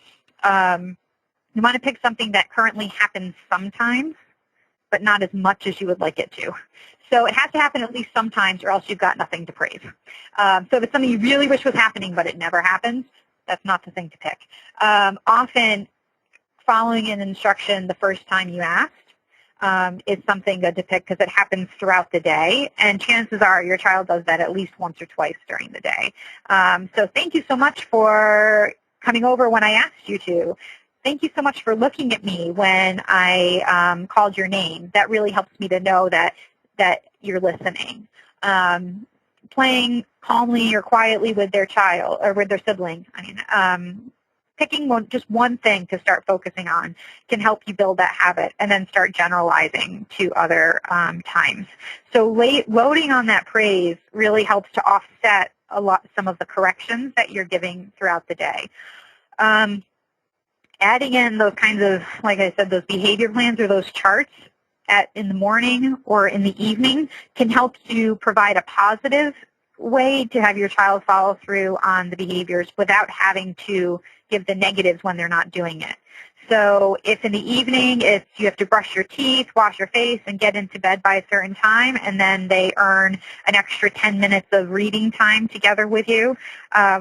you want to pick something that currently happens sometimes, but not as much as you would like it to. So it has to happen at least sometimes or else you've got nothing to praise. So if it's something you really wish was happening but it never happens, that's not the thing to pick. Often, following an instruction the first time you asked is something good to pick because it happens throughout the day, and chances are your child does that at least once or twice during the day. So thank you so much for coming over when I asked you to. Thank you so much for looking at me when I called your name. That really helps me to know that you're listening. Playing calmly or quietly with their child or with their sibling. Picking just one thing to start focusing on can help you build that habit and then start generalizing to other times. So loading on that praise really helps to offset some of the corrections that you're giving throughout the day. Adding in those kinds of, like I said, those behavior plans or those charts in the morning or in the evening can help you provide a positive way to have your child follow through on the behaviors without having to give the negatives when they're not doing it. So if in the evening, if you have to brush your teeth, wash your face, and get into bed by a certain time, and then they earn an extra 10 minutes of reading time together with you,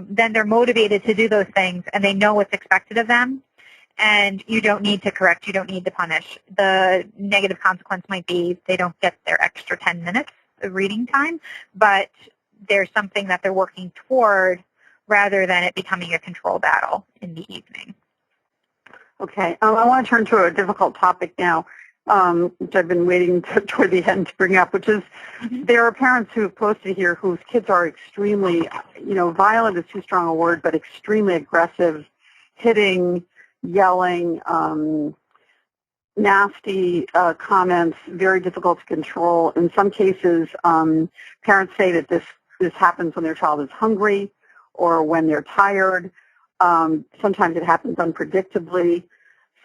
then they're motivated to do those things, and they know what's expected of them. And you don't need to correct, you don't need to punish. The negative consequence might be they don't get their extra 10 minutes of reading time, but there's something that they're working toward rather than it becoming a control battle in the evening. Okay. I want to turn to a difficult topic now, which I've been waiting toward the end to bring up, which is there are parents who have posted here whose kids are extremely, violent is too strong a word, but extremely aggressive, hitting, yelling, nasty comments, very difficult to control. In some cases, parents say that this this happens when their child is hungry or when they're tired. Sometimes it happens unpredictably.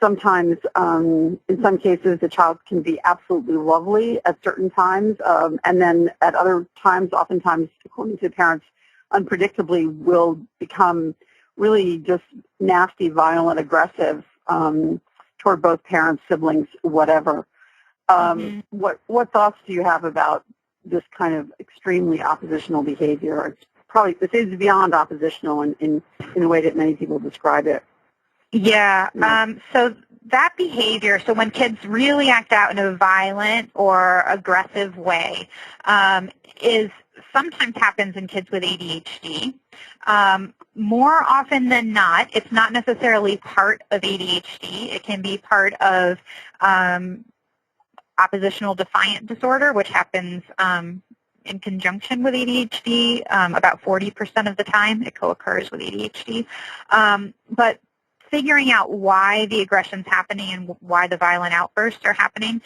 Sometimes, in some cases, the child can be absolutely lovely at certain times, and then at other times, oftentimes, according to parents, unpredictably will become really just nasty, violent, aggressive toward both parents, siblings, whatever. What thoughts do you have about this kind of extremely oppositional behavior? It's probably, this is beyond oppositional in the way that many people describe it. Yeah. So that behavior, so when kids really act out in a violent or aggressive way, is sometimes happens in kids with ADHD. More often than not, it's not necessarily part of ADHD. It can be part of oppositional defiant disorder, which happens in conjunction with ADHD about 40% of the time. It co-occurs with ADHD. But figuring out why the aggression's happening and why the violent outbursts are happening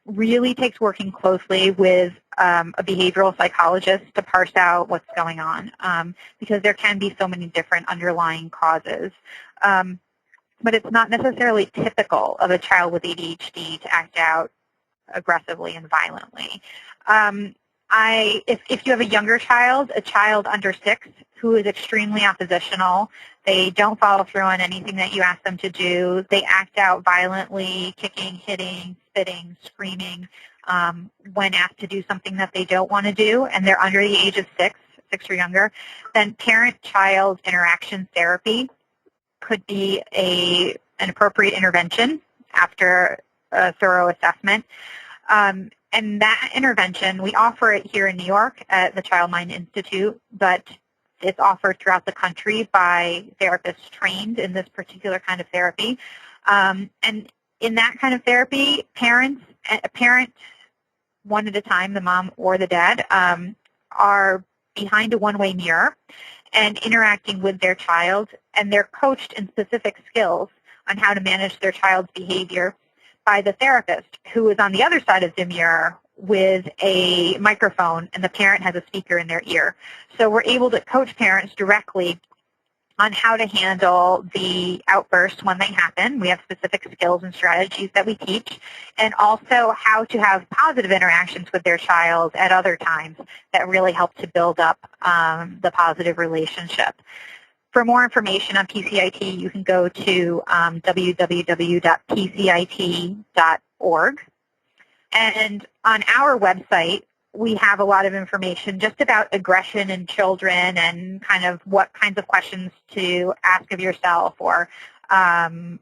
really takes working closely with a behavioral psychologist to parse out what's going on, because there can be so many different underlying causes. But it's not necessarily typical of a child with ADHD to act out aggressively and violently. If you have a younger child, a child under 6 who is extremely oppositional, they don't follow through on anything that you ask them to do, they act out violently, kicking, hitting, spitting, screaming, when asked to do something that they don't want to do, and they're under the age of 6 or younger, then parent-child interaction therapy could be an appropriate intervention after a thorough assessment. And that intervention, we offer it here in New York at the Child Mind Institute, but it's offered throughout the country by therapists trained in this particular kind of therapy. And in that kind of therapy, a parent, one at a time, the mom or the dad, are behind a one-way mirror and interacting with their child, and they're coached in specific skills on how to manage their child's behavior by the therapist, who is on the other side of the mirror with a microphone, and the parent has a speaker in their ear. So we're able to coach parents directly on how to handle the outbursts when they happen. We have specific skills and strategies that we teach, and also how to have positive interactions with their child at other times that really help to build up the positive relationship. For more information on PCIT, you can go to www.pcit.org. And on our website, we have a lot of information just about aggression in children and kind of what kinds of questions to ask of yourself, or kind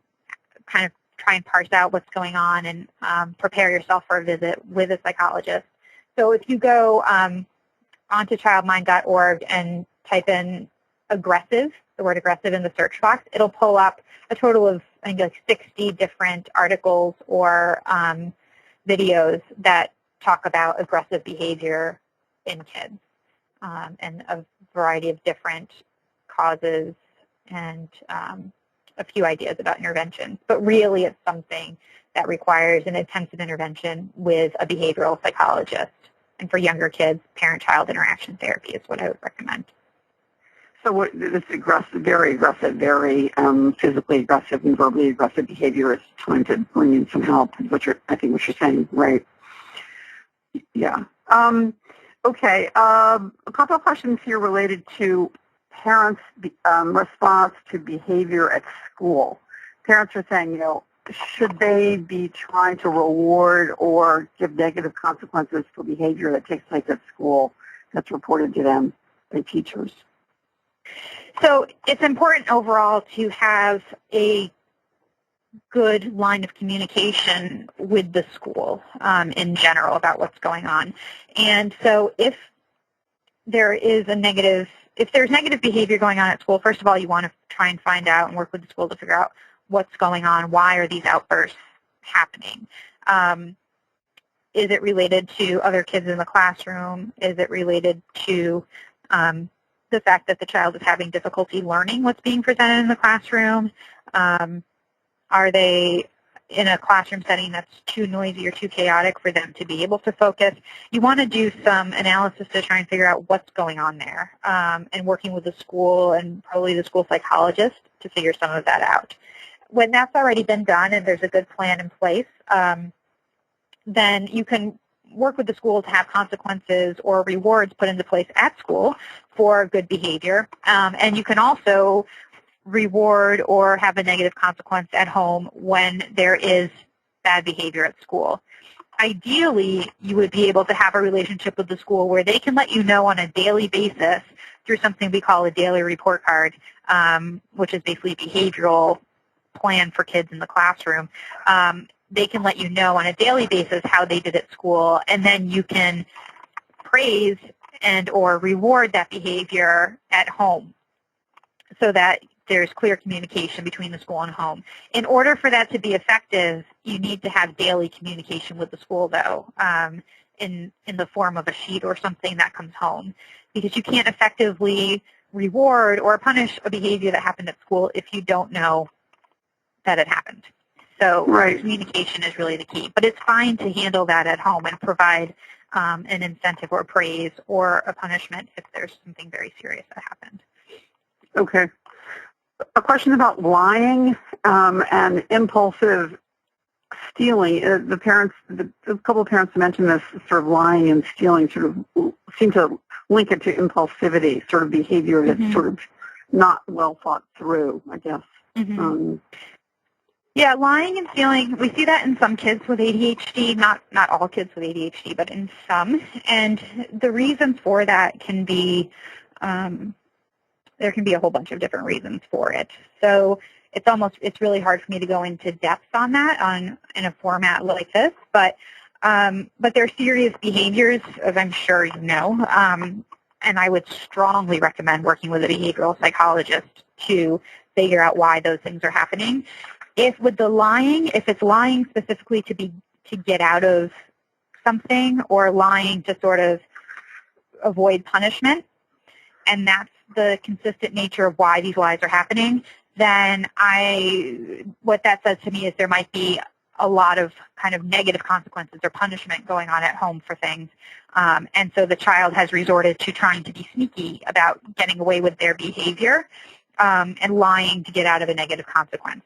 of try and parse out what's going on and prepare yourself for a visit with a psychologist. So if you go onto childmind.org and type in aggressive, the word aggressive in the search box, it'll pull up a total of, I think, like 60 different articles or videos that talk about aggressive behavior in kids, and a variety of different causes and a few ideas about intervention. But really it's something that requires an intensive intervention with a behavioral psychologist. And for younger kids, parent-child interaction therapy is what I would recommend. So this aggressive, very physically aggressive and verbally aggressive behavior is trying to bring in some help, is I think what you're saying, right? Yeah. Okay. A couple of questions here related to parents' response to behavior at school. Parents are saying, should they be trying to reward or give negative consequences for behavior that takes place at school that's reported to them by teachers? So it's important overall to have a good line of communication with the school in general about what's going on. And so if there's negative behavior going on at school, first of all, you want to try and find out and work with the school to figure out what's going on. Why are these outbursts happening? Is it related to other kids in the classroom? Is it related to the fact that the child is having difficulty learning what's being presented in the classroom? Are they in a classroom setting that's too noisy or too chaotic for them to be able to focus. You want to do some analysis to try and figure out what's going on there, and working with the school and probably the school psychologist to figure some of that out. When that's already been done and there's a good plan in place, then you can work with the school to have consequences or rewards put into place at school for good behavior. And you can also reward or have a negative consequence at home when there is bad behavior at school. Ideally, you would be able to have a relationship with the school where they can let you know on a daily basis through something we call a daily report card, which is basically a behavioral plan for kids in the classroom. They can let you know on a daily basis how they did at school, and then you can praise and or reward that behavior at home so that there's clear communication between the school and home. In order for that to be effective, you need to have daily communication with the school, though, in the form of a sheet or something that comes home, because you can't effectively reward or punish a behavior that happened at school if you don't know that it happened. So communication is really the key. But it's fine to handle that at home and provide an incentive or praise or a punishment if there's something very serious that happened. Okay. A question about lying and impulsive stealing. A couple of parents mentioned this sort of lying and stealing sort of seem to link it to impulsivity, sort of behavior that's sort of not well thought through, I guess. Yeah, lying and stealing, we see that in some kids with ADHD, not all kids with ADHD, but in some. And the reasons for that can be, there can be a whole bunch of different reasons for it. So it's really hard for me to go into depth on that in a format like this, but they're serious behaviors, as I'm sure you know, and I would strongly recommend working with a behavioral psychologist to figure out why those things are happening. If it's lying specifically to get out of something or lying to sort of avoid punishment, and that's the consistent nature of why these lies are happening, then what that says to me is there might be a lot of kind of negative consequences or punishment going on at home for things. And so the child has resorted to trying to be sneaky about getting away with their behavior and lying to get out of a negative consequence.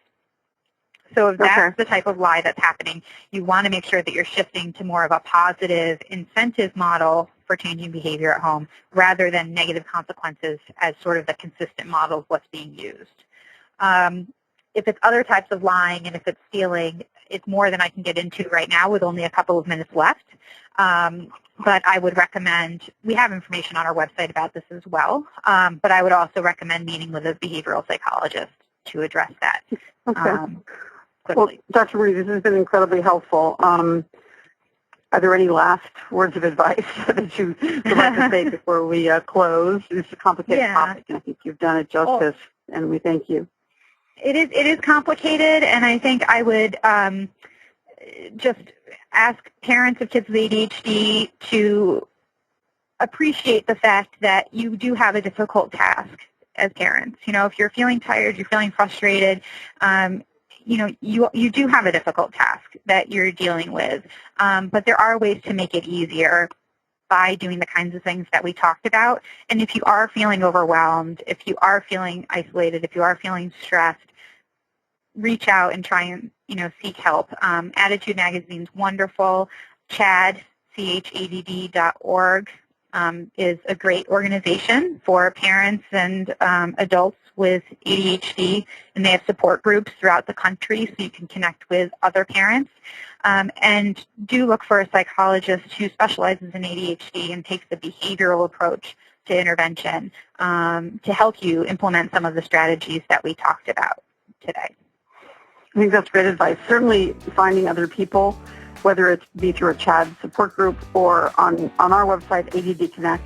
So if that's the type of lie that's happening, you want to make sure that you're shifting to more of a positive incentive model for changing behavior at home rather than negative consequences as sort of the consistent model of what's being used. If it's other types of lying and if it's stealing, it's more than I can get into right now with only a couple of minutes left. But I would recommend, we have information on our website about this as well, but I would also recommend meeting with a behavioral psychologist to address that. Okay. Quickly. Well, Dr. Rooney, this has been incredibly helpful. Are there any last words of advice that you would like to say before we close? It's a complicated topic, and I think you've done it justice, and we thank you. It is complicated, and I think I would just ask parents of kids with ADHD to appreciate the fact that you do have a difficult task as parents. You know, if you're feeling tired, you're feeling frustrated, you know, you do have a difficult task that you're dealing with, but there are ways to make it easier by doing the kinds of things that we talked about. And if you are feeling overwhelmed, if you are feeling isolated, if you are feeling stressed, reach out and try and, you know, seek help. Attitude Magazine's wonderful. CHADD.org is a great organization for parents and adults with ADHD, and they have support groups throughout the country so you can connect with other parents. And do look for a psychologist who specializes in ADHD and takes the behavioral approach to intervention to help you implement some of the strategies that we talked about today. I think that's great advice. Certainly finding other people, whether it be through a CHAD support group or on our website, ADD Connect,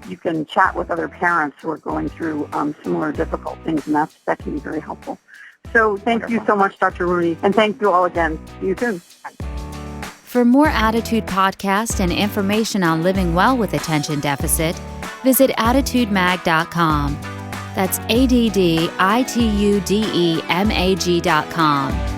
you can chat with other parents who are going through similar difficult things, and that can be very helpful. So thank you so much, Dr. Rooney, and thank you all again. See you soon. For more Attitude podcasts and information on living well with attention deficit, visit attitudemag.com. That's ADDITUDEMAG.com.